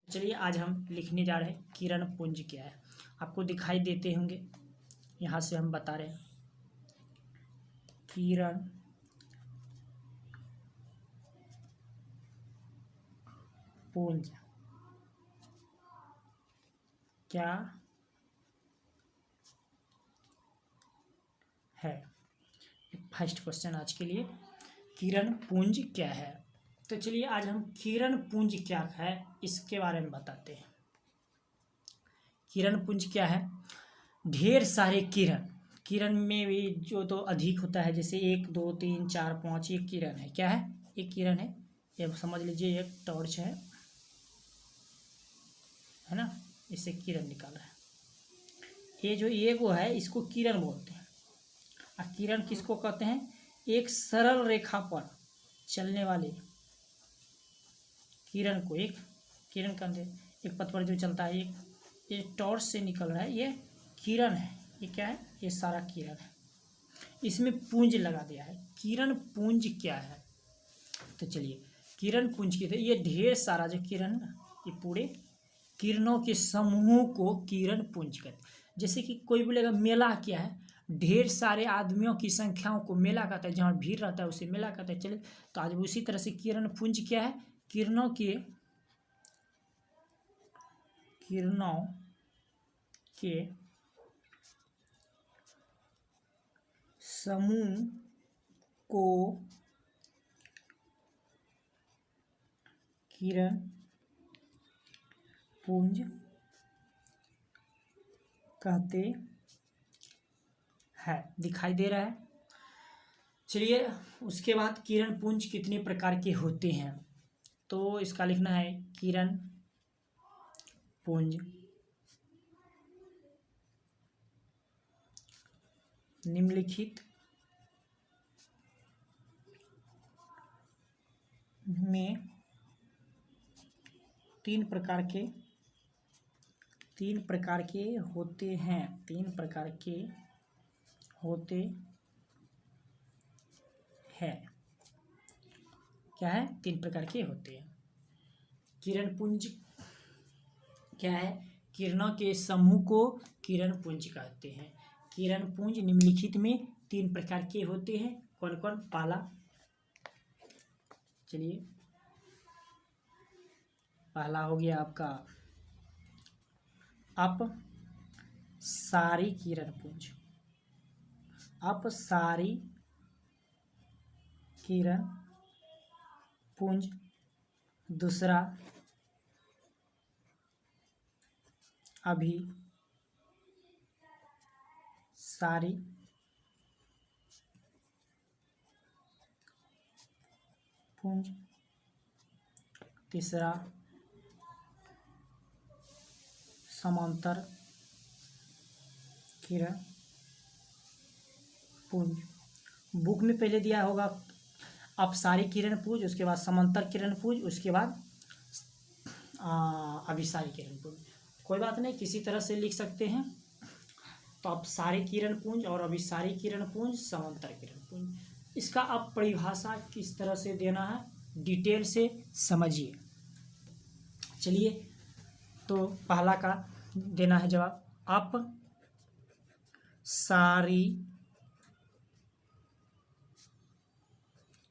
चलिए आज हम लिखने जा रहे हैं किरण पुंज क्या है। आपको दिखाई देते होंगे, यहाँ से हम बता रहे हैं किरण पुंज क्या है। फर्स्ट क्वेश्चन आज के लिए, किरण पुंज क्या है। तो चलिए आज हम किरण पुंज क्या है इसके बारे में बताते हैं। किरण पुंज क्या है? ढेर सारे किरण, किरण में भी जो तो अधिक होता है, जैसे 1 2 3 4 5 एक किरण है। क्या है? एक किरण है। ये समझ लीजिए एक टॉर्च है ना, इससे किरण निकाल रहा है। ये जो एगो है इसको किरण बोलते हैं। और किरण किसको कहते हैं? एक सरल रेखा पर चलने वाले किरण को एक किरण कहते हैं। एक पथ पर जो चलता है, ये टॉर्च से निकल रहा है, ये किरण है। ये क्या है? ये सारा किरण है। इसमें पुंज लगा दिया है। किरण पुंज क्या है? तो चलिए किरण पुंज की, ये ढेर सारा जो किरण है ना, ये पूरे किरणों के समूह को किरण पुंज कहते हैं। जैसे कि कोई बोलेगा मेला क्या है? ढेर सारे आदमियों की संख्याओं को मेला कहता है, जहाँ भीड़ रहता है उसे मेला कहता है। चलिए तो आज उसी तरह से किरण पुंज क्या है? किरणों के समूह को किरण पुंज कहते हैं। दिखाई दे रहा है। चलिए उसके बाद किरण पुंज कितने प्रकार के होते हैं, तो इसका लिखना है किरण पुंज निम्नलिखित में तीन प्रकार के होते हैं। तीन प्रकार के होते हैं। क्या है? तीन प्रकार के होते हैं। किरण पुंज क्या है? किरणों के समूह को किरण पुंज कहते हैं। किरण पुंज निम्नलिखित में तीन प्रकार के होते हैं। कौन कौन? पहला, चलिए पहला हो गया आपका अपसारी किरण पुंज। अपसारी किरण पुंज। दूसरा अभिसारी पुंज। तीसरा समांतर किरण पुंज। बुक में पहले दिया होगा अपसारी किरण पुंज, उसके बाद समांतर किरण पुंज, उसके बाद अभिसारी किरण पुंज। कोई बात नहीं, किसी तरह से लिख सकते हैं। तो अपसारी किरण पुंज और अभिसारी किरण पुंज, समांतर किरण पुंज, इसका अब परिभाषा किस तरह से देना है डिटेल से समझिए। चलिए तो पहला का देना है जवाब, अपसारी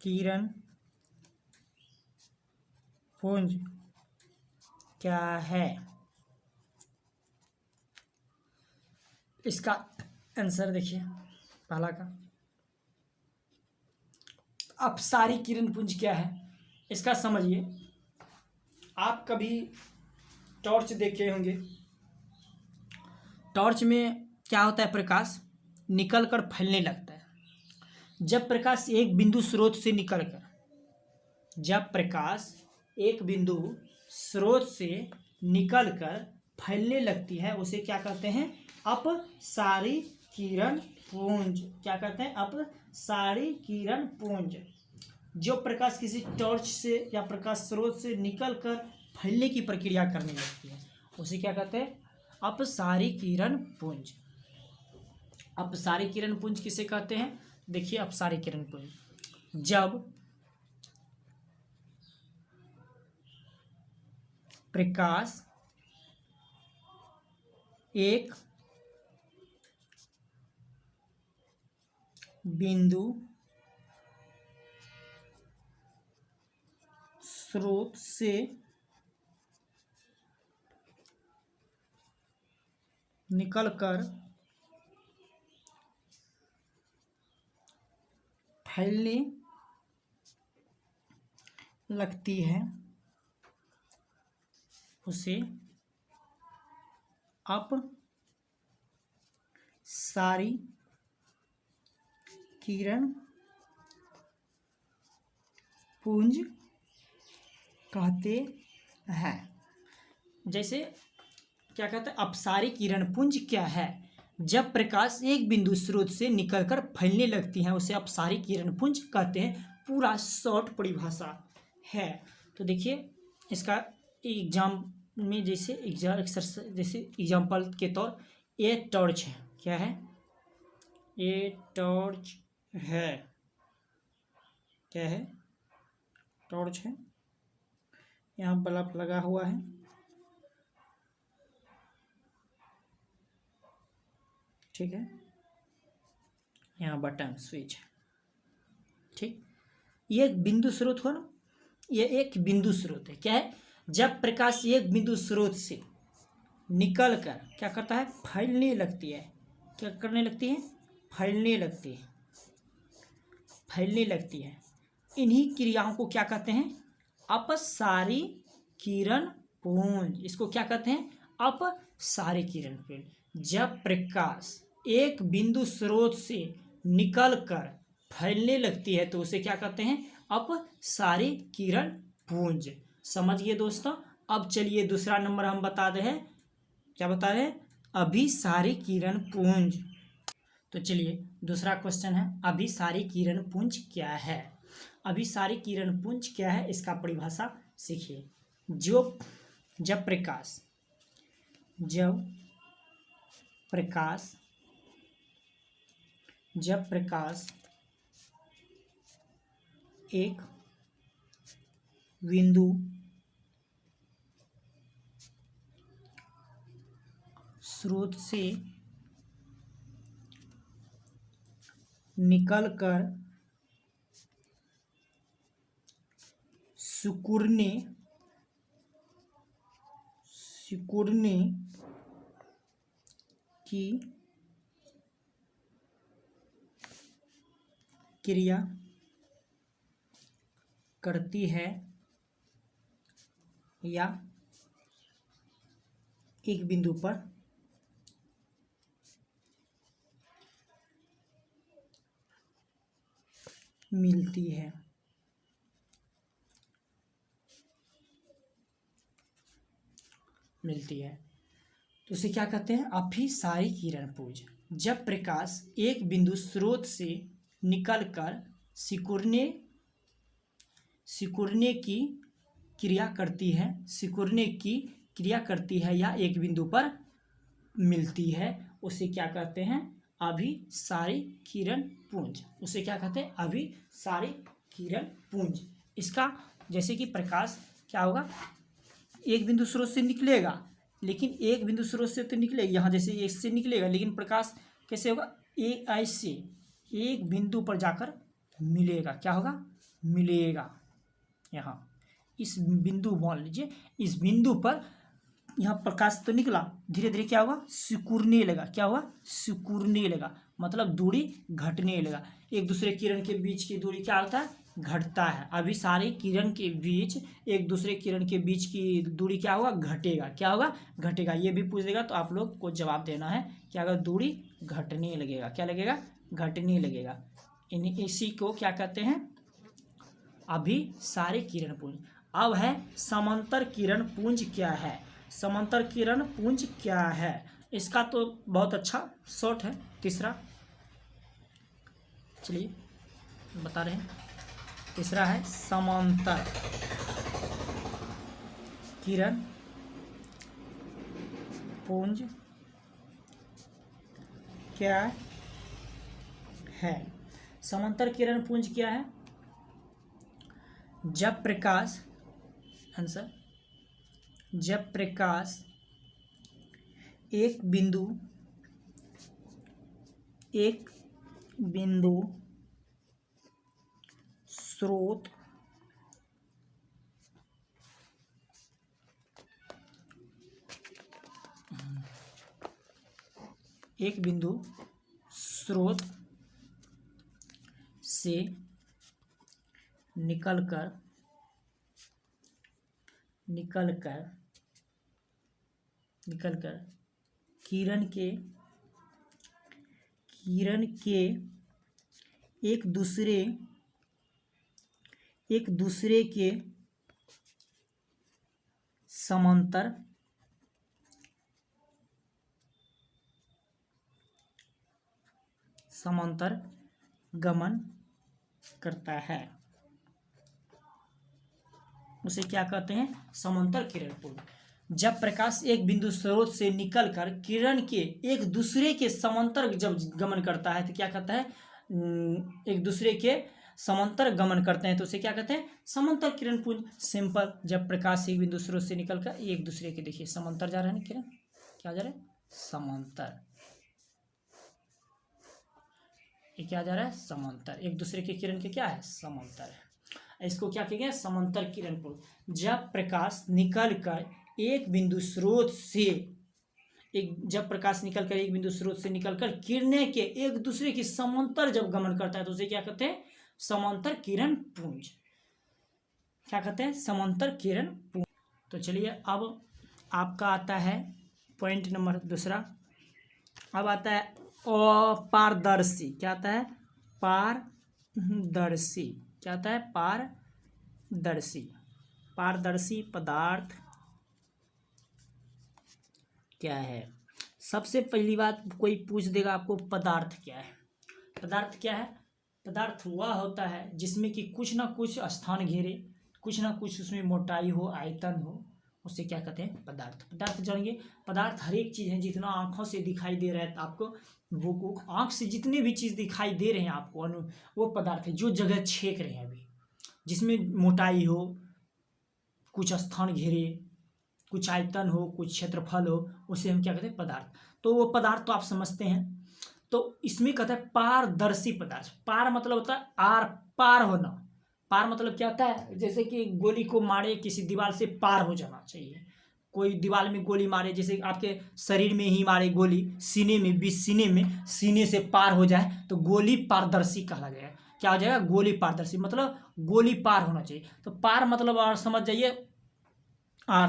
किरण पुंज क्या है। इसका आंसर देखिए पहला का, अपसारी किरण पुंज क्या है इसका समझिए। आप कभी टॉर्च देखे होंगे। टॉर्च में क्या होता है? प्रकाश निकल कर फैलने लगता है। जब प्रकाश एक बिंदु स्रोत से निकलकर फैलने लगती है, उसे क्या कहते हैं? अपसारी किरण पुंज। क्या कहते हैं? अपसारी किरण पुंज। जो प्रकाश किसी टॉर्च से या प्रकाश स्रोत से निकलकर फैलने की प्रक्रिया करने लगती है, उसे क्या कहते हैं? अपसारी किरण पुंज। अपसारी किरण पुंज किसे कहते हैं? देखिए अपसारी किरण पुंज, जब प्रकाश एक बिंदु स्रोत से निकलकर फैलने लगती है उसे अपसारी किरण पुंज कहते हैं। जैसे क्या कहते हैं, अपसारी किरण पुंज क्या है? जब प्रकाश एक बिंदु स्रोत से निकलकर फैलने लगती है उसे अपसारी किरण पुंज कहते हैं। पूरा शॉर्ट परिभाषा है। तो देखिए इसका एग्जाम में जैसे एग्जाम्पल के तौर ये टॉर्च है। क्या है? ये टॉर्च है। क्या है? टॉर्च है। यहाँ बल्ब लगा हुआ है। ठीक है, यहाँ बटन स्विच है। ठीक, ये एक बिंदु स्रोत हो ना, ये एक बिंदु स्रोत है। क्या है? जब प्रकाश एक बिंदु स्रोत से निकलकर क्या करता है? फैलने लगती है। क्या करने लगती है? फैलने लगती है। फैलने लगती है। इन्हीं क्रियाओं को क्या कहते हैं? अपसारी किरण पुंज। इसको क्या कहते हैं? अपसारी किरण पुंज। जब प्रकाश एक बिंदु स्रोत से निकलकर फैलने लगती है तो उसे क्या कहते हैं? अपसारी किरण पुंज। समझ गए दोस्तों? अब चलिए दूसरा नंबर हम बता रहे हैं। क्या बता रहे हैं? अभिसारी किरण पुंज। तो चलिए दूसरा क्वेश्चन है, अभिसारी किरण पुंज क्या है? अभिसारी किरण पुंज क्या है, इसका परिभाषा सीखिए। जब प्रकाश एक बिंदु स्रोत से निकलकर सिकुड़ने की क्रिया करती है या एक बिंदु पर मिलती है। तो उसे क्या कहते हैं? अभिसारी किरण पुंज। जब प्रकाश एक बिंदु स्रोत से निकलकर सिकुड़ने की क्रिया करती है या एक बिंदु पर मिलती है उसे क्या कहते हैं? अभिसारी किरण पुंज। उसे क्या कहते हैं? अभिसारी किरण पुंज। इसका जैसे कि प्रकाश क्या होगा? एक बिंदु स्रोत से निकलेगा, लेकिन एक बिंदु स्रोत से तो निकलेगा, यहाँ जैसे इससे निकलेगा, लेकिन प्रकाश कैसे होगा? ऐसे एक बिंदु पर जाकर मिलेगा। क्या होगा? मिलेगा। यहाँ इस बिंदु मान लीजिए, इस बिंदु पर यहाँ प्रकाश तो निकला, धीरे धीरे क्या होगा? सिकुड़ने लगा। क्या हुआ? सिकुड़ने लगा, मतलब दूरी घटने लगा। एक दूसरे किरण के बीच की दूरी क्या होता है? घटता है। अभिसारी किरण के बीच एक दूसरे किरण के बीच की दूरी क्या होगा? घटेगा। क्या होगा? घटेगा। ये भी पूछ देगा तो आप लोग को जवाब देना है कि अगर दूरी घटने लगेगा। क्या लगेगा? घटने लगेगा। इसी को क्या कहते हैं? अभिसारी किरण पुंज। अब है समांतर किरण पुंज क्या है? समांतर किरण पुंज क्या है? इसका तो बहुत अच्छा शॉर्ट है, तीसरा। चलिए बता रहे हैं। तीसरा है समांतर किरण पुंज क्या है? समांतर किरण पुंज क्या है? जब प्रकाश एक बिंदु स्रोत से निकलकर किरण के एक दूसरे के समांतर गमन करता है, उसे क्या कहते हैं? समांतर किरण पुंज। जब प्रकाश एक बिंदु स्रोत से निकलकर किरण के एक दूसरे के समांतर जब गमन करता है तो क्या कहता है? एक दूसरे के समांतर गमन करते हैं तो उसे क्या कहते हैं? समांतर किरण पुंज। सिंपल, जब प्रकाश एक बिंदु स्रोत से निकलकर एक दूसरे के, देखिए समांतर जा रहा है ना किरण, क्या जा रहा है? समांतर। ये क्या जा रहा है? समांतर। एक दूसरे के किरण के क्या है? समांतर है। इसको क्या कहेंगे? समांतर किरण पुंज। जब प्रकाश निकलकर एक बिंदु स्रोत से निकलकर किरणें के एक दूसरे की समांतर जब गमन करता है तो उसे क्या कहते हैं? समांतर किरण पुंज। क्या कहते हैं? समांतर किरण पुंज। तो चलिए अब आपका आता है पॉइंट नंबर दूसरा। अब आता है अपारदर्शी। क्या आता है? पारदर्शी। क्या आता है? पारदर्शी पदार्थ क्या है? सबसे पहली बात कोई पूछ देगा आपको, पदार्थ क्या है? पदार्थ क्या है? पदार्थ वह होता है जिसमें कि कुछ ना कुछ स्थान घेरे, कुछ ना कुछ उसमें मोटाई हो, आयतन हो, उसे क्या कहते हैं? पदार्थ। पदार्थ जानेंगे। पदार्थ हर एक चीज़ है, जितना आँखों से दिखाई दे रहा है आपको, वो आँख से जितने भी चीज़ दिखाई दे रहे हैं आपको वो पदार्थ है। जो जगह छेक रहे हैं अभी, जिसमें मोटाई हो, कुछ स्थान घेरे, कुछ आयतन हो, कुछ क्षेत्रफल हो, उसे हम क्या कहते हैं? पदार्थ। तो वो पदार्थ तो आप समझते हैं। तो इसमें कहता है पारदर्शी पदार्थ। पार मतलब होता है आर पार होना। पार मतलब क्या होता है? जैसे कि गोली को मारे, किसी दीवार से पार हो जाना चाहिए। कोई दीवार में गोली मारे, जैसे आपके शरीर में ही मारे गोली, सीने में सीने से पार हो जाए तो गोली पारदर्शी कहा जाएगा। क्या हो जाएगा? गोली पारदर्शी, मतलब गोली पार होना चाहिए। तो पार मतलब और समझ जाइए, आर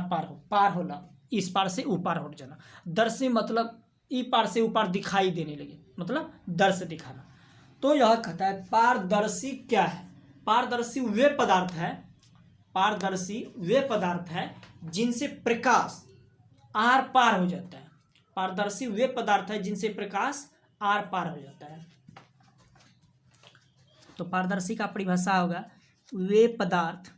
पार होना, इस पार से ऊपर हो जाना। दर्शी मतलब ई पार से ऊपर दिखाई देने लगे, मतलब दर्श दिखाना। तो यह कहता है पारदर्शी क्या है? पारदर्शी वे पदार्थ है जिनसे प्रकाश आर पार हो जाता है। पारदर्शी वे पदार्थ है जिनसे प्रकाश आर पार हो जाता है। तो पारदर्शी का परिभाषा होगा वे पदार्थ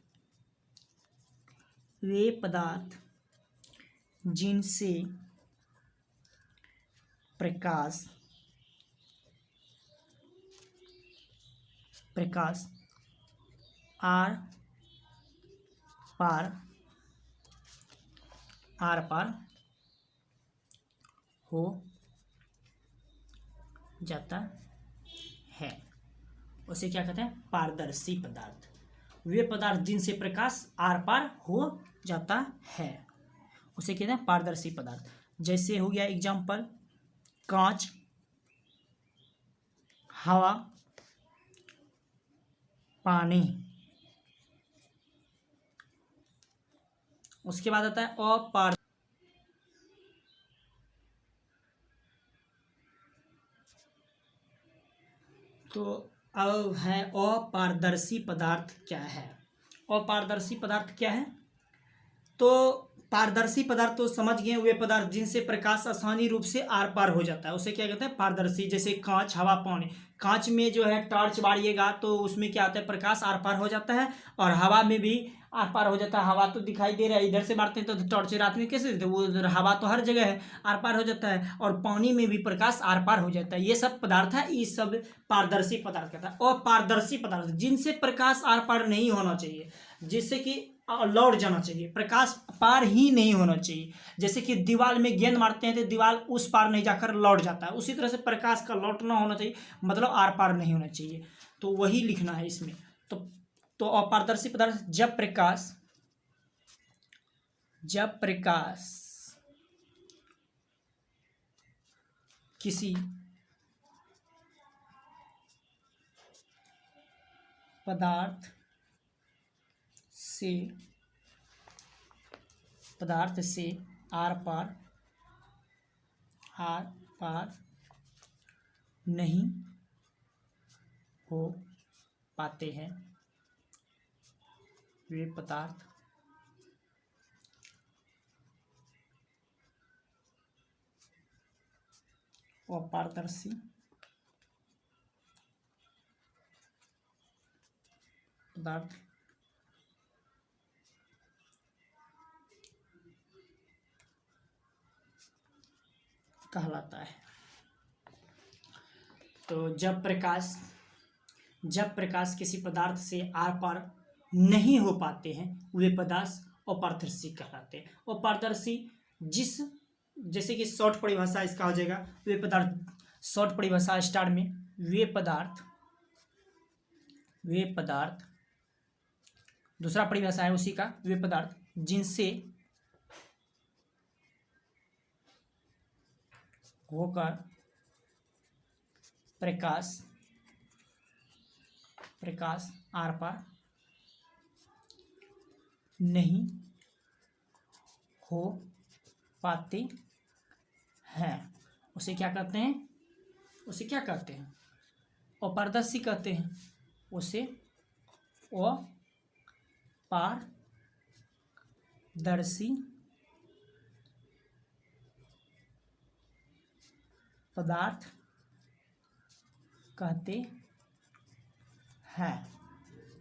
जिनसे प्रकाश आर पार हो जाता है, उसे क्या कहते हैं? पारदर्शी पदार्थ। वे पदार्थ जिनसे प्रकाश आर पार हो जाता है, उसे कहते हैं पारदर्शी पदार्थ। जैसे हो गया एग्जाम्पल, कांच, हवा, पानी। उसके बाद आता है अपार तो अब है अपारदर्शी पदार्थ क्या है? अपारदर्शी पदार्थ क्या है? तो पारदर्शी पदार्थ तो समझ गए, वे पदार्थ जिनसे प्रकाश आसानी रूप से आर पार हो जाता है, उसे क्या कहते हैं? पारदर्शी। जैसे कांच, हवा, पानी। कांच में जो है टॉर्च बारिएगा तो उसमें क्या होता है? प्रकाश आर पार हो जाता है। और हवा में भी आर पार हो जाता है। हवा तो दिखाई दे रहा है, इधर से मारते हैं तो टॉर्च रात में कैसे देते? वो हवा तो हर जगह है, आर पार हो जाता है। और पानी में भी प्रकाश आर पार हो जाता है। ये सब पदार्थ है, ये सब पारदर्शी पदार्थ कहता है। और पारदर्शी पदार्थ जिनसे प्रकाश आर पार नहीं होना चाहिए, जिससे कि लौट जाना चाहिए, प्रकाश पार ही नहीं होना चाहिए। जैसे कि दीवार में गेंद मारते हैं तो दीवार उस पार नहीं जाकर लौट जाता है, उसी तरह से प्रकाश का लौटना होना चाहिए, मतलब आर पार नहीं होना चाहिए। तो वही लिखना है इसमें। तो अपारदर्शी पदार्थ जब प्रकाश किसी पदार्थ से आर पार नहीं हो पाते हैं, वे पदार्थ अपारदर्शी पदार्थ कहलाता है। तो जब प्रकाश किसी पदार्थ से आर पार नहीं हो पाते हैं, वे पदार्थ अपारदर्शी कहलाते हैं। अपारदर्शी जैसे कि शॉर्ट परिभाषा इसका हो जाएगा, वे पदार्थ, शॉर्ट परिभाषा स्टार्ट में, वे पदार्थ दूसरा परिभाषा है उसी का, वे पदार्थ जिनसे होकर प्रकाश आर पार नहीं हो पाते हैं, उसे क्या कहते हैं? अपारदर्शी कहते हैं। उसे अपारदर्शी पदार्थ कहते हैं।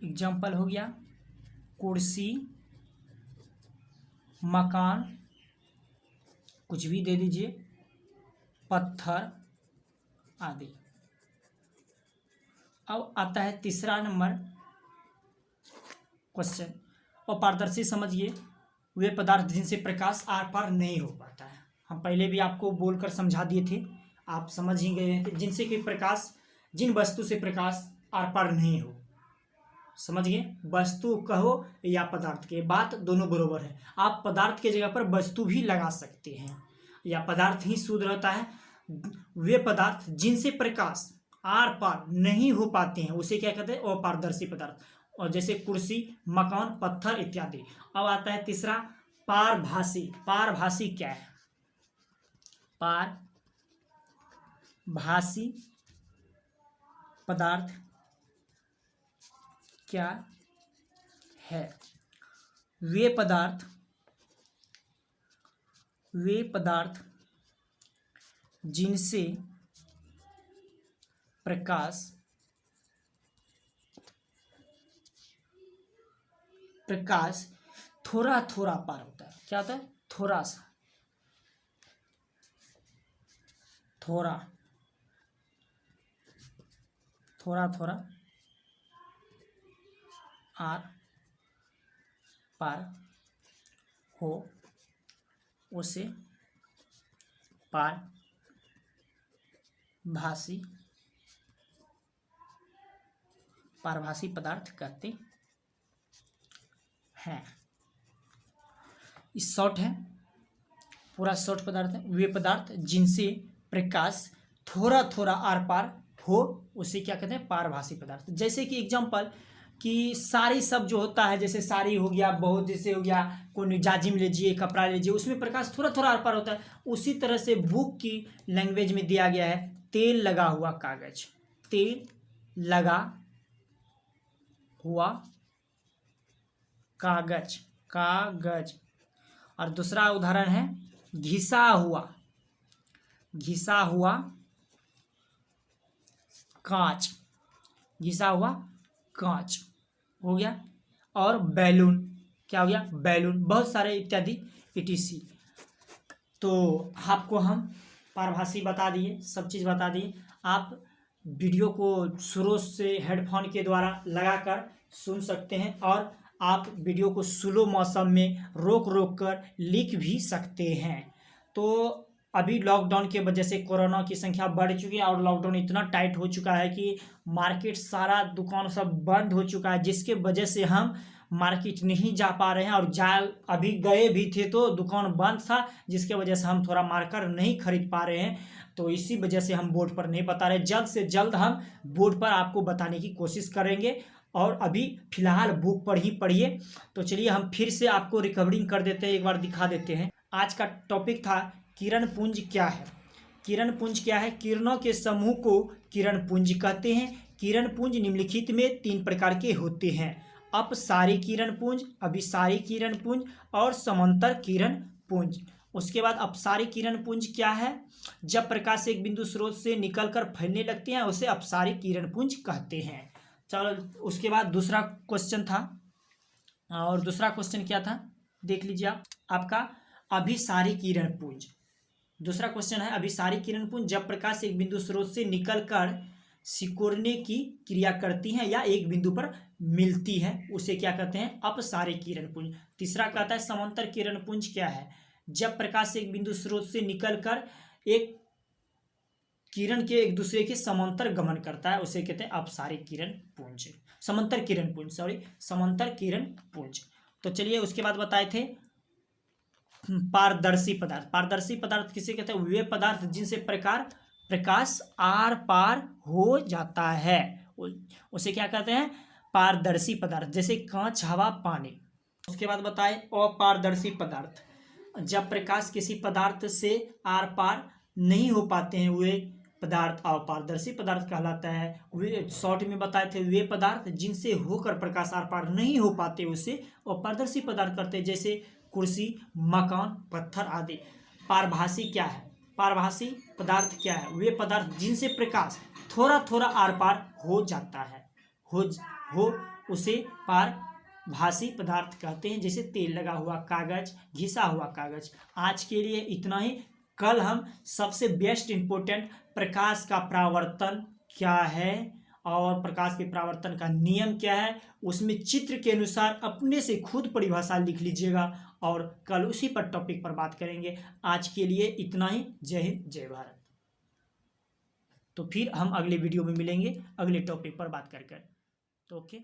एग्जाम्पल हो गया कुर्सी, मकान, कुछ भी दे दीजिए, पत्थर आदि। अब आता है तीसरा नंबर क्वेश्चन। अपारदर्शी समझिए, वे पदार्थ जिनसे प्रकाश आर पार नहीं हो पाता है। हम पहले भी आपको बोलकर समझा दिए थे, आप समझ ही गए थे। जिनसे कि प्रकाश, जिन वस्तु से प्रकाश आर पार नहीं हो, समझ गए? वस्तु कहो या पदार्थ के, बात दोनों बरोबर है। आप पदार्थ के जगह पर वस्तु भी लगा सकते हैं, या पदार्थ ही शुद्ध रहता है। वे पदार्थ जिनसे प्रकाश आर पार नहीं हो पाते हैं, उसे क्या कहते हैं? अपारदर्शी पदार्थ। और जैसे कुर्सी, मकान, पत्थर इत्यादि। अब आता है तीसरा पारभासी। पारभासी क्या है? पारभासी पदार्थ क्या है? वे पदार्थ जिनसे प्रकाश थोड़ा थोड़ा पार होता है। क्या होता है? थोड़ा सा, थोड़ा आर पार हो, उसे पारभासी पदार्थ कहते हैं। इस शॉर्ट है, पूरा शॉर्ट पदार्थ है। वे पदार्थ जिनसे प्रकाश थोड़ा थोड़ा आर पार हो, उसे क्या कहते हैं? पारभासी पदार्थ। जैसे कि एग्जांपल कि साड़ी सब जो होता है, जैसे साड़ी हो गया, बहुत जैसे हो गया, कोई जाजिम लीजिए, कपड़ा लीजिए, उसमें प्रकाश थोड़ा थोड़ा आर पार होता है। उसी तरह से बुक की लैंग्वेज में दिया गया है तेल लगा हुआ कागज। तेल लगा हुआ कागज। और दूसरा उदाहरण है घिसा हुआ कांच। घिसा हुआ कांच हो गया। और बैलून, क्या हो गया? बैलून। बहुत सारे इत्यादि etc। तो आपको हम पारभासी बता दिए, सब चीज़ बता दिए। आप वीडियो को शुरू से हेडफोन के द्वारा लगाकर सुन सकते हैं, और आप वीडियो को स्लो मौसम में रोक रोक कर लिख भी सकते हैं। तो अभी लॉकडाउन की वजह से कोरोना की संख्या बढ़ चुकी है और लॉकडाउन इतना टाइट हो चुका है कि मार्केट सारा दुकान सब बंद हो चुका है, जिसके वजह से हम मार्केट नहीं जा पा रहे हैं और अभी गए भी थे तो दुकान बंद था, जिसके वजह से हम थोड़ा मार्कर नहीं खरीद पा रहे हैं। तो इसी वजह से हम बोर्ड पर नहीं बता रहे, जल्द से जल्द हम बोर्ड पर आपको बताने की कोशिश करेंगे। और अभी फिलहाल बुक पर ही पढ़िए। तो चलिए हम फिर से आपको रिकवरिंग कर देते हैं, एक बार दिखा देते हैं। आज का टॉपिक था किरण पुंज क्या है। किरण पुंज क्या है? किरणों के समूह को किरण पुंज कहते हैं। किरण पुंज निम्नलिखित में 3 प्रकार के होते हैं: अपसारी किरण पुंज, अभिसारी किरण पुंज और समांतर किरण पुंज। उसके बाद अपसारी किरण पुंज क्या है? जब प्रकाश एक बिंदु स्रोत से निकलकर फैलने लगते हैं उसे अपसारी किरण पुंज कहते हैं। चलो उसके बाद दूसरा क्वेश्चन था, और दूसरा क्वेश्चन क्या था देख लीजिए आप, आपका अभिसारी किरण पुंज। दूसरा क्वेश्चन है अभिसारी किरण पुंज जब प्रकाश एक बिंदु स्रोत से निकलकर सिकुड़ने की क्रिया करती हैं या एक बिंदु पर मिलती है उसे क्या कहते हैं? अपसारी किरण पुंज। तीसरा कहता है समांतर किरण पुंज क्या है? जब प्रकाश एक बिंदु स्रोत से निकलकर एक किरण के एक दूसरे के समांतर गमन करता है उसे कहते हैं अपसारी किरण पुंज, समांतर किरण पुंज, समांतर किरण पुंज। तो चलिए उसके बाद बताए थे पारदर्शी पदार्थ। पारदर्शी पदार्थ किसे कहते हैं? वे पदार्थ जिनसे प्रकाश आर पार हो जाता है उसे क्या कहते हैं? पारदर्शी पदार्थ, जैसे कांच, हवा, पानी। उसके बाद बताए अपारदर्शी पदार्थ। जब प्रकाश किसी पदार्थ से आर पार नहीं हो पाते हैं वे पदार्थ अपारदर्शी पदार्थ कहलाता है। वे शॉर्ट में बताए थे वे पदार्थ जिनसे होकर प्रकाश आर पार नहीं हो पाते उसे अपारदर्शी पदार्थ कहते हैं, जैसे कुर्सी, मकान, पत्थर आदि। पारभासी क्या है? पारभासी पदार्थ क्या है? वे पदार्थ जिनसे प्रकाश थोड़ा थोड़ा आर पार हो जाता है, हो उसे पारभासी पदार्थ कहते हैं, जैसे तेल लगा हुआ कागज, घिसा हुआ कागज। आज के लिए इतना ही। कल हम सबसे बेस्ट इंपॉर्टेंट प्रकाश का परावर्तन क्या है और प्रकाश के परावर्तन का नियम क्या है उसमें चित्र के अनुसार अपने से खुद परिभाषा लिख लीजिएगा, और कल उसी पर टॉपिक पर बात करेंगे। आज के लिए इतना ही। जय हिंद, जय भारत। तो फिर हम अगले वीडियो में मिलेंगे अगले टॉपिक पर बात कर। तो ओके।